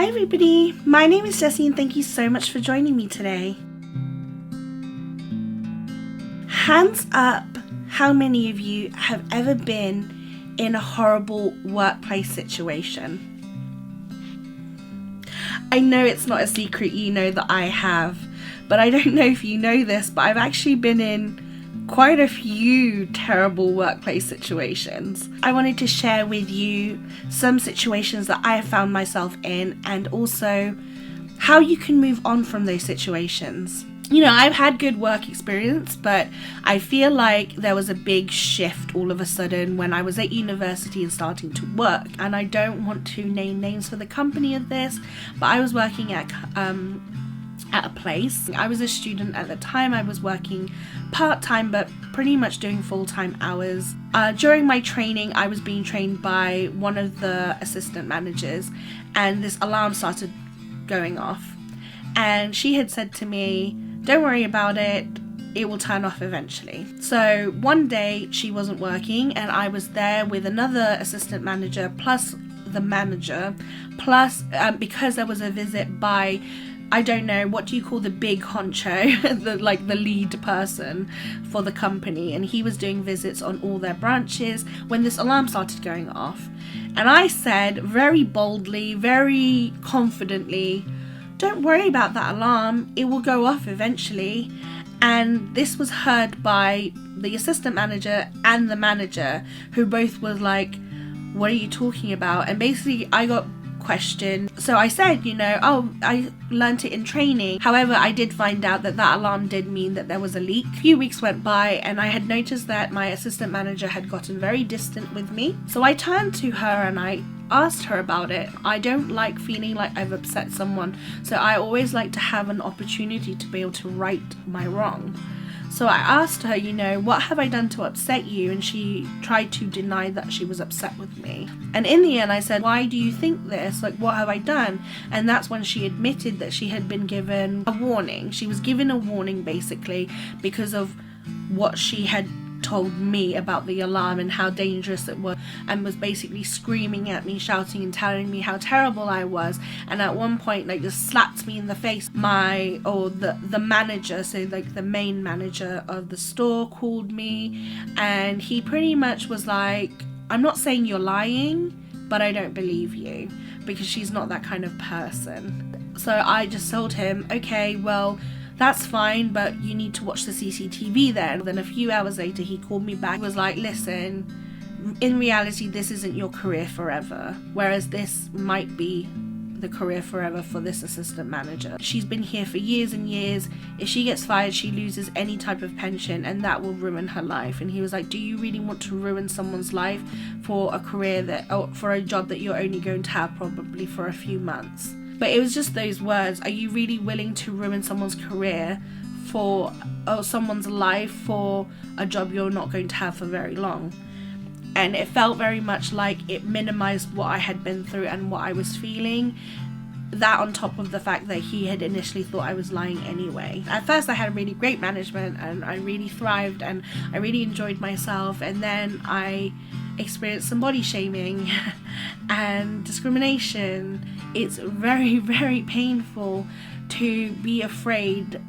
Hi everybody, my name is Jessy and thank you so much for joining me today. Hands up, how many of you have ever been in a horrible workplace situation? I know it's not a secret, you know that I have, but I don't know if you know this, but I've actually been in quite a few terrible workplace situations. I wanted to share with you some situations that I have found myself in and also how you can move on from those situations. You know, I've had good work experience, but I feel like there was a big shift all of a sudden when I was at university and starting to work. And I don't want to name names for the company of this, but I was working at a place. I was a student at the time. I was working part-time but pretty much doing full-time hours. During my training, I was being trained by one of the assistant managers, and this alarm started going off, and she had said to me, don't worry about it, it will turn off eventually. So one day she wasn't working and I was there with another assistant manager plus the manager plus because there was a visit by, I don't know, what do you call the big honcho, the lead person for the company, and he was doing visits on all their branches when this alarm started going off. And I said very boldly, very confidently, don't worry about that alarm, it will go off eventually. And this was heard by the assistant manager and the manager, who both was like, what are you talking about? And basically I got questioned. So I said, I learnt it in training. However, I did find out that alarm did mean that there was a leak. A few weeks went by and I had noticed that my assistant manager had gotten very distant with me. So I turned to her and I asked her about it. I don't like feeling like I've upset someone, so I always like to have an opportunity to be able to right my wrong. So I asked her, what have I done to upset you? And she tried to deny that she was upset with me. And in the end I said, why do you think this? Like, what have I done? And that's when she admitted that she had been given a warning. She was given a warning basically because of what she had told me about the alarm and how dangerous it was, and was basically screaming at me, shouting and telling me how terrible I was. And at one point just slapped me in the face. The manager, so the main manager of the store, called me, and he pretty much was like, I'm not saying you're lying, but I don't believe you, because she's not that kind of person. So I just told him, okay, well, that's fine, but you need to watch the CCTV then. Then a few hours later he called me back, was like, listen, in reality this isn't your career forever, whereas this might be the career forever for this assistant manager. She's been here for years and years. If she gets fired, she loses any type of pension and that will ruin her life. And he was like, do you really want to ruin someone's life for a career for a job that you're only going to have probably for a few months? But it was just those words. Are you really willing to ruin someone's career or someone's life for a job you're not going to have for very long? And it felt very much like it minimized what I had been through and what I was feeling. That on top of the fact that he had initially thought I was lying anyway. At first I had really great management and I really thrived and I really enjoyed myself, and then I experienced some body shaming and discrimination. It's very, very painful to be afraid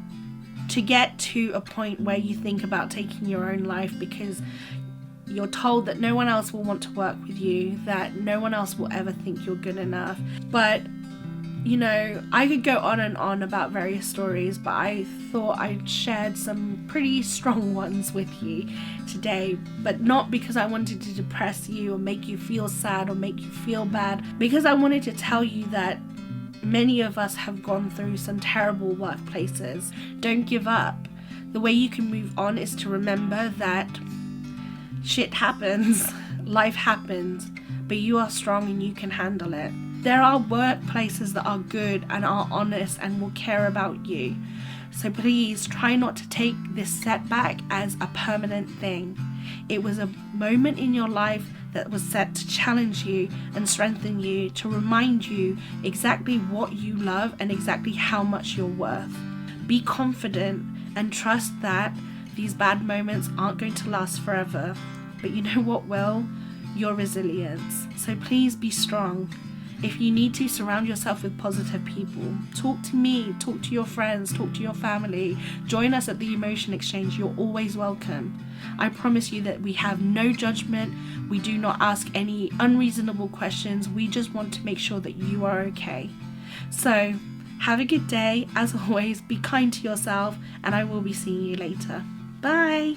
to get to a point where you think about taking your own life because you're told that no one else will want to work with you, that no one else will ever think you're good enough. But I could go on and on about various stories, but I thought I'd shared some pretty strong ones with you today, but not because I wanted to depress you or make you feel sad or make you feel bad, because I wanted to tell you that many of us have gone through some terrible workplaces. Don't give up. The way you can move on is to remember that shit happens, life happens, but you are strong and you can handle it. There are workplaces that are good and are honest and will care about you. So please try not to take this setback as a permanent thing. It was a moment in your life that was set to challenge you and strengthen you, to remind you exactly what you love and exactly how much you're worth. Be confident and trust that these bad moments aren't going to last forever. But you know what will? Your resilience. So please be strong. If you need to, surround yourself with positive people. Talk to me, talk to your friends, talk to your family. Join us at the Emotion Exchange. You're always welcome. I promise you that we have no judgment. We do not ask any unreasonable questions. We just want to make sure that you are okay. So, have a good day. As always, be kind to yourself, and I will be seeing you later. Bye.